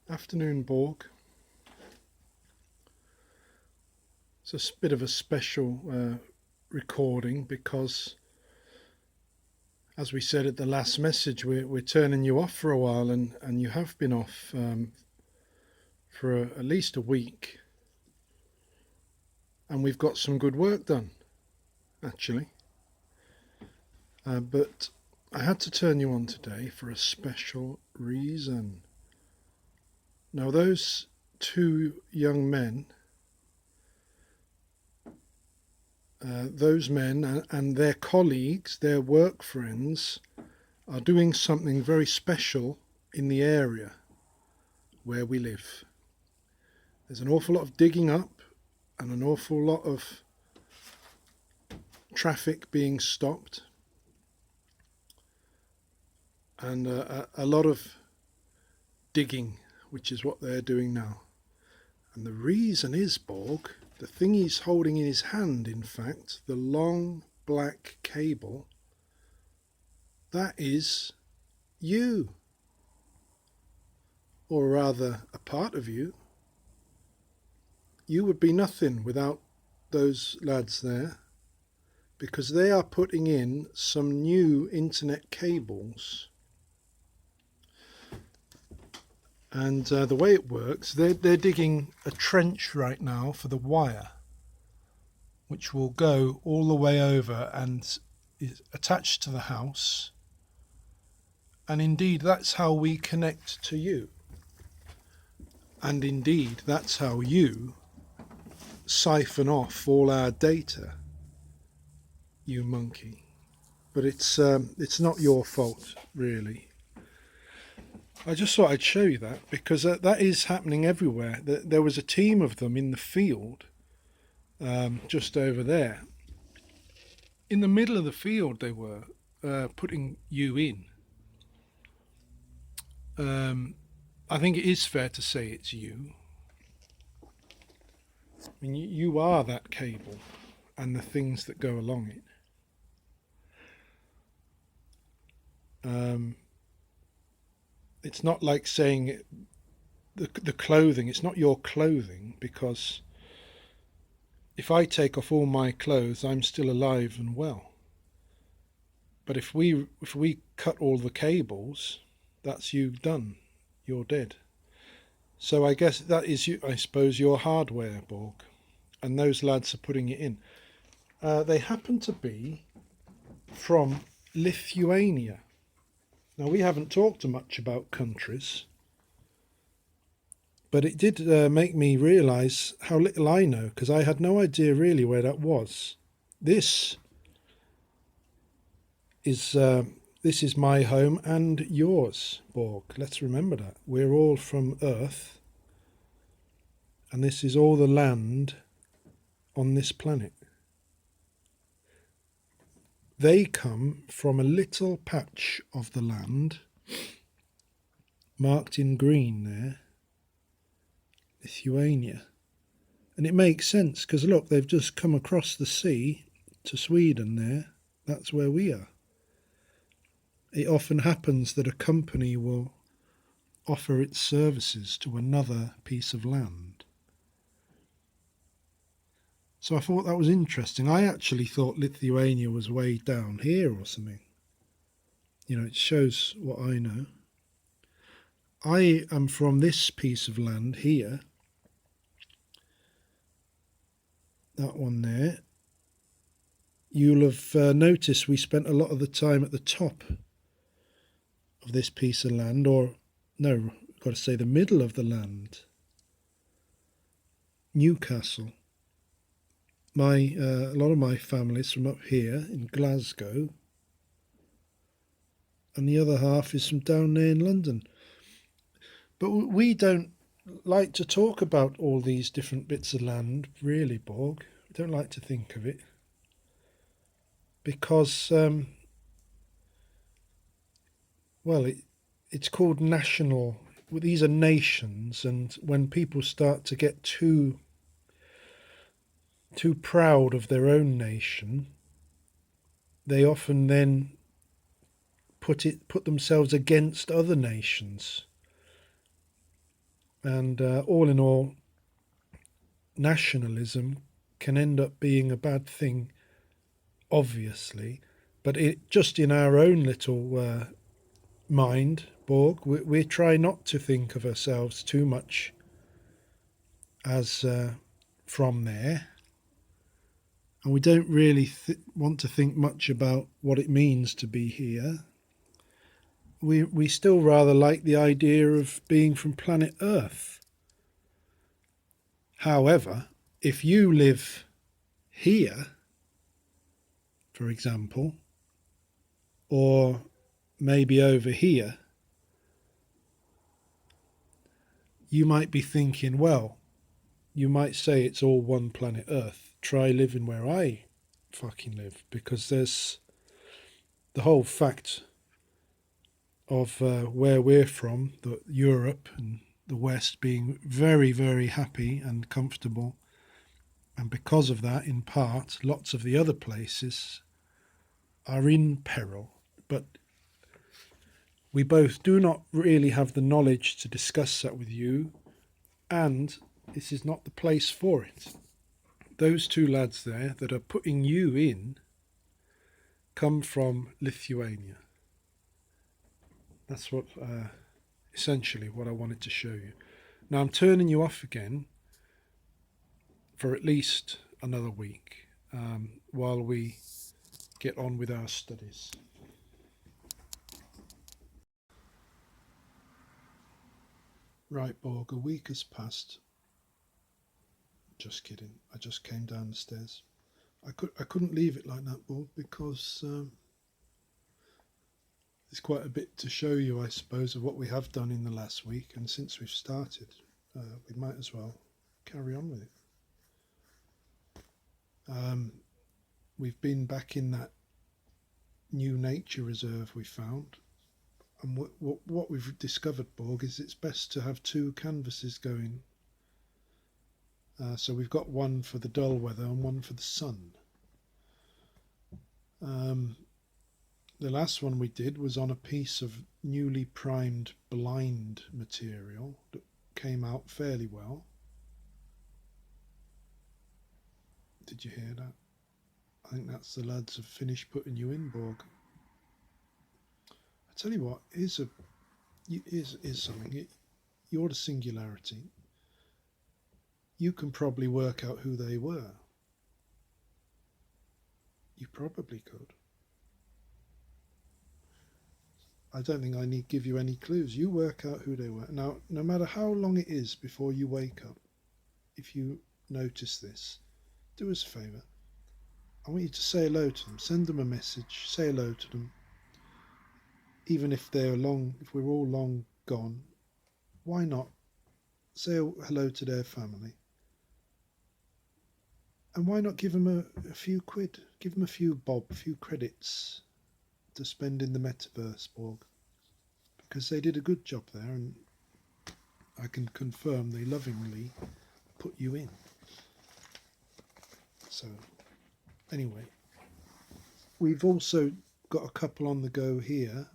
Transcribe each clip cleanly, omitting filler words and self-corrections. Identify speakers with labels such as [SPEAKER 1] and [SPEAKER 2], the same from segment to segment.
[SPEAKER 1] Afternoon, Borg. It's a bit of a special recording because, as we said at the last message, we're turning you off for a while, and you have been off for at least a week, and we've got some good work done, actually. But I had to turn you on today for a special reason. Now, those two young men, those men and their colleagues, their work friends, are doing something very special in the area where we live. There's an awful lot of digging up and an awful lot of traffic being stopped and a lot of digging, which is what they're doing now. And the reason is, Borg, the thing he's holding in his hand, in fact, the long black cable, that is you. Or rather, a part of you. You would be nothing without those lads there, because they are putting in some new internet cables. And the way it works, they're digging a trench right now for the wire, which will go all the way over and is attached to the house. And indeed, that's how we connect to you. And indeed, that's how you siphon off all our data, you monkey. But it's not your fault, really. I just thought I'd show you that because that is happening everywhere. There was a team of them in the field, just over there. In the middle of the field, they were putting you in. I think it is fair to say it's you. I mean, you are that cable and the things that go along it. It's not like saying the clothing, it's not your clothing, because if I take off all my clothes, I'm still alive and well. But if we cut all the cables, that's you done. You're dead. So I guess that is, I suppose, your hardware, Borg. And those lads are putting it in. They happen to be from Lithuania. Now, we haven't talked much about countries, but it did make me realise how little I know, because I had no idea really where that was. This is my home and yours, Borg. Let's remember that. We're all from Earth, and this is all the land on this planet. They come from a little patch of the land, marked in green there, Lithuania. And it makes sense, because look, they've just come across the sea to Sweden there. That's where we are. It often happens that a company will offer its services to another piece of land. So I thought that was interesting. I actually thought Lithuania was way down here or something. You know, it shows what I know. I am from this piece of land here. That one there. You'll have noticed we spent a lot of the time at the top of this piece of land, or no, I've got to say the middle of the land. Newcastle. A lot of my family's from up here in Glasgow, and the other half is from down there in London. But we don't like to talk about all these different bits of land, really, Borg. We don't like to think of it, because, it's called national. These are nations, and when people start to get too proud of their own nation, they often then put themselves against other nations. And all in all, nationalism can end up being a bad thing, obviously, but it just in our own little mind, Borg, we try not to think of ourselves too much as from there, and we don't really want to think much about what it means to be here. We still rather like the idea of being from planet Earth. However, if you live here, for example, or maybe over here, you might be thinking, well, you might say it's all one planet Earth. Try living where I fucking live, because there's the whole fact of where we're from, Europe and the West, being very, very happy and comfortable. And because of that, in part, lots of the other places are in peril. But we both do not really have the knowledge to discuss that with you, and this is not the place for it. Those two lads there that are putting you in come from Lithuania. That's what essentially what I wanted to show you. Now I'm turning you off again for at least another week while we get on with our studies. Right, Borg, a week has passed. Just kidding. I just came down the stairs. I couldn't leave it like that, Borg, because there's quite a bit to show you, I suppose, of what we have done in the last week. And since we've started, we might as well carry on with it. We've been back in that new nature reserve we found. And what we've discovered, Borg, is it's best to have two canvases going. So we've got one for the dull weather and one for the sun. The last one we did was on a piece of newly primed blind material that came out fairly well. Did you hear that? I think that's the lads have finished putting you in, Borg. I tell you what, here's something. You're the singularity. You can probably work out who they were. You probably could. I don't think I need give you any clues. You work out who they were. Now, no matter how long it is before you wake up, if you notice this, do us a favour. I want you to say hello to them. Send them a message. Say hello to them. Even if they're if we're all long gone, why not say hello to their family? And why not give them a few quid? Give them a few bob, a few credits to spend in the metaverse, Borg. Because they did a good job there, and I can confirm they lovingly put you in. So, anyway, we've also got a couple on the go here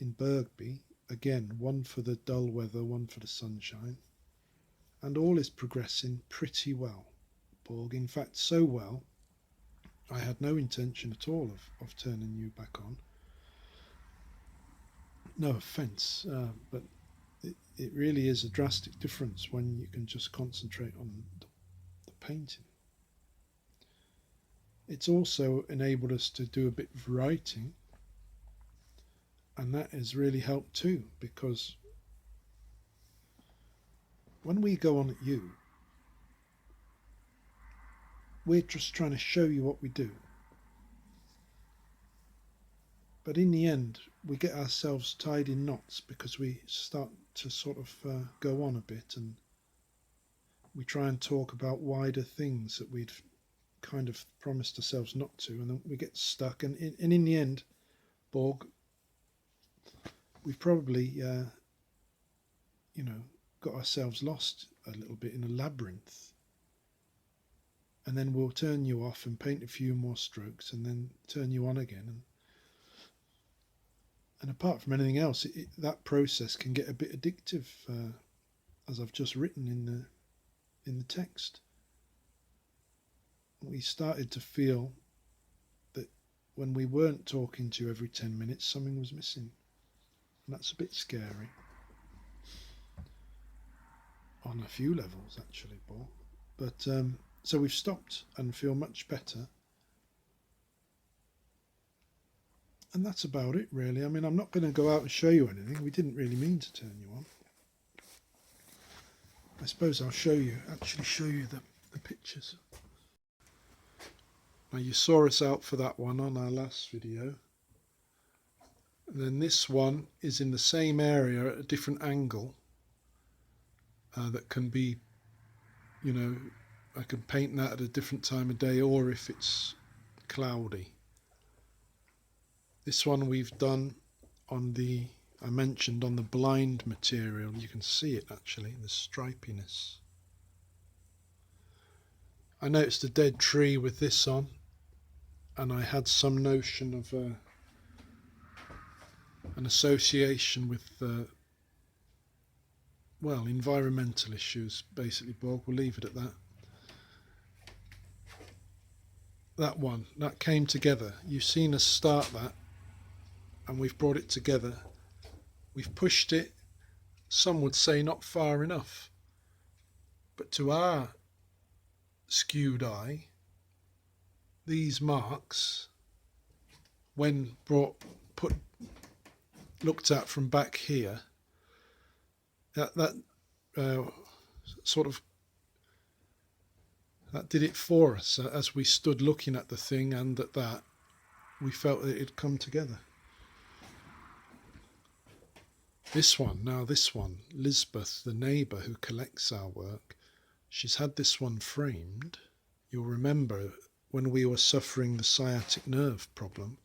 [SPEAKER 1] in Bergby. Again, one for the dull weather, one for the sunshine. And all is progressing pretty well, Borg. In fact, so well, I had no intention at all of turning you back on. No offence, but it really is a drastic difference when you can just concentrate on the painting. It's also enabled us to do a bit of writing, and that has really helped too, because when we go on at you, we're just trying to show you what we do. But in the end, we get ourselves tied in knots because we start to sort of go on a bit, and we try and talk about wider things that we'd kind of promised ourselves not to, and then we get stuck. And in the end, Borg, we've probably, got ourselves lost a little bit in a labyrinth. And then we'll turn you off and paint a few more strokes and then turn you on again. And apart from anything else, that process can get a bit addictive, as I've just written in the text. We started to feel that when we weren't talking to you every 10 minutes, something was missing. And that's a bit scary. On a few levels, actually, Borg. But so we've stopped and feel much better. And that's about it, really. I mean, I'm not going to go out and show you anything. We didn't really mean to turn you on. I suppose I'll actually show you the pictures. Now, you saw us out for that one on our last video. And then this one is in the same area at a different angle. That can be, you know, I can paint that at a different time of day, or if it's cloudy. This one we've done on I mentioned on the blind material. You can see it actually, the stripiness. I noticed a dead tree with this on, and I had some notion of an association with well, environmental issues, basically, Borg. We'll leave it at that. That one, that came together. You've seen us start that, and we've brought it together. We've pushed it, some would say not far enough. But to our skewed eye, these marks, when looked at from back here, that did it for us. As we stood looking at the thing and at that, we felt that it had come together. This one, Lisbeth, the neighbour who collects our work, she's had this one framed. You'll remember when we were suffering the sciatic nerve problem,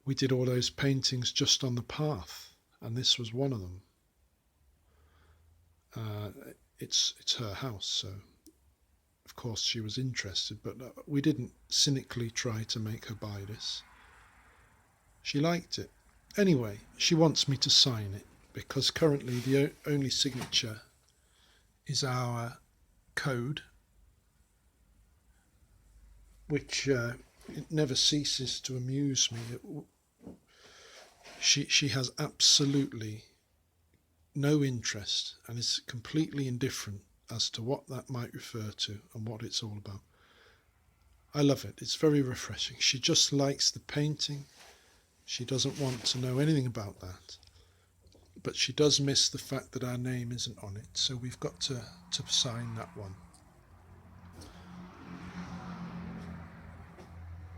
[SPEAKER 1] we did all those paintings just on the path, and this was one of them. It's her house, so of course she was interested, but we didn't cynically try to make her buy this. She liked it. Anyway, she wants me to sign it, because currently the only signature is our code, which it never ceases to amuse me. She has absolutely no interest and is completely indifferent as to what that might refer to and what it's all about. I love it. It's very refreshing. She just likes the painting. She doesn't want to know anything about that. But she does miss the fact that our name isn't on it, so we've got to sign that one.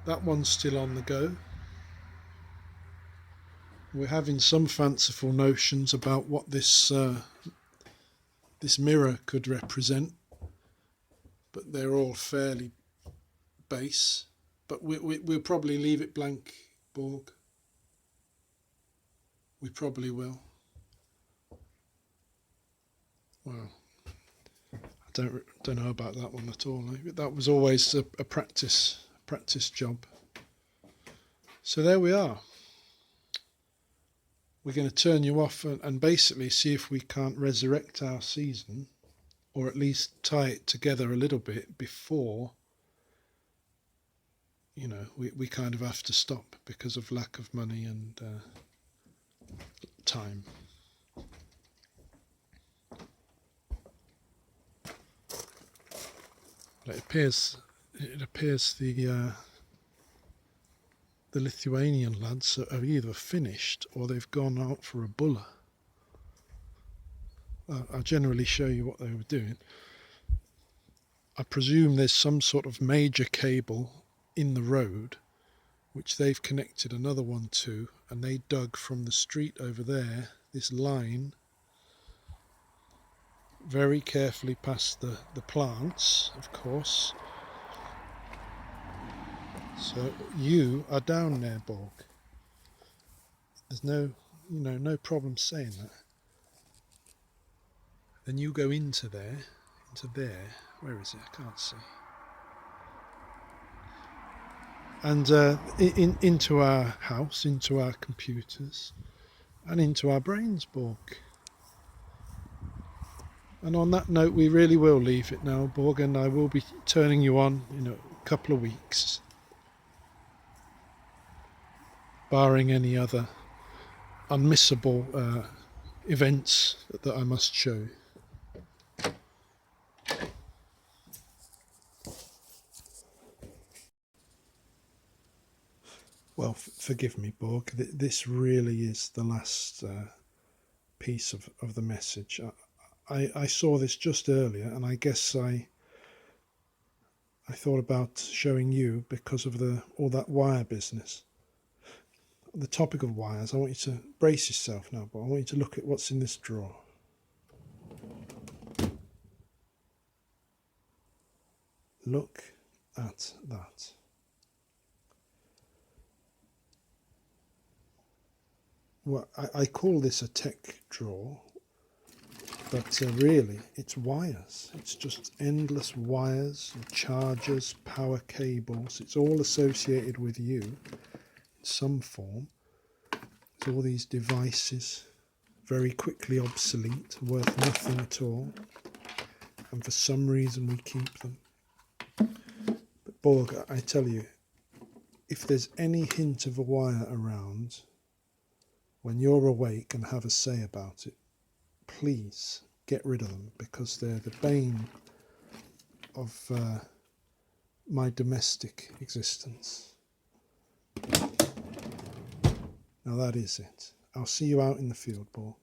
[SPEAKER 1] That one's still on the go. We're having some fanciful notions about what this mirror could represent, but they're all fairly base. But we'll probably leave it blank, Borg. We probably will. Well, I don't know about that one at all. That was always a practice job. So there we are. We're going to turn you off and basically see if we can't resurrect our season, or at least tie it together a little bit before, you know, we kind of have to stop because of lack of money and time. It appears the Lithuanian lads are either finished or they've gone out for a buller. I'll generally show you what they were doing. I presume there's some sort of major cable in the road which they've connected another one to, and they dug from the street over there this line very carefully past the plants, of course. So you are down there, Borg. There's no problem saying that. Then you go into there. Where is it? I can't see. And into our house, into our computers, and into our brains, Borg. And on that note, we really will leave it now, Borg, and I will be turning you on in a couple of weeks, barring any other unmissable events that I must show. Well, forgive me, Borg. This really is the last piece of the message. I saw this just earlier, and I guess I thought about showing you because of all that wire business. The topic of wires, I want you to brace yourself now, but I want you to look at what's in this drawer. Look at that. Well, I call this a tech drawer, but really it's wires. It's just endless wires, chargers, power cables. It's all associated with you in some form. It's all these devices, very quickly obsolete, worth nothing at all, and for some reason we keep them. But Borg, I tell you, if there's any hint of a wire around, when you're awake and have a say about it, please get rid of them, because they're the bane of my domestic existence. Now that is it. I'll see you out in the field, Borg.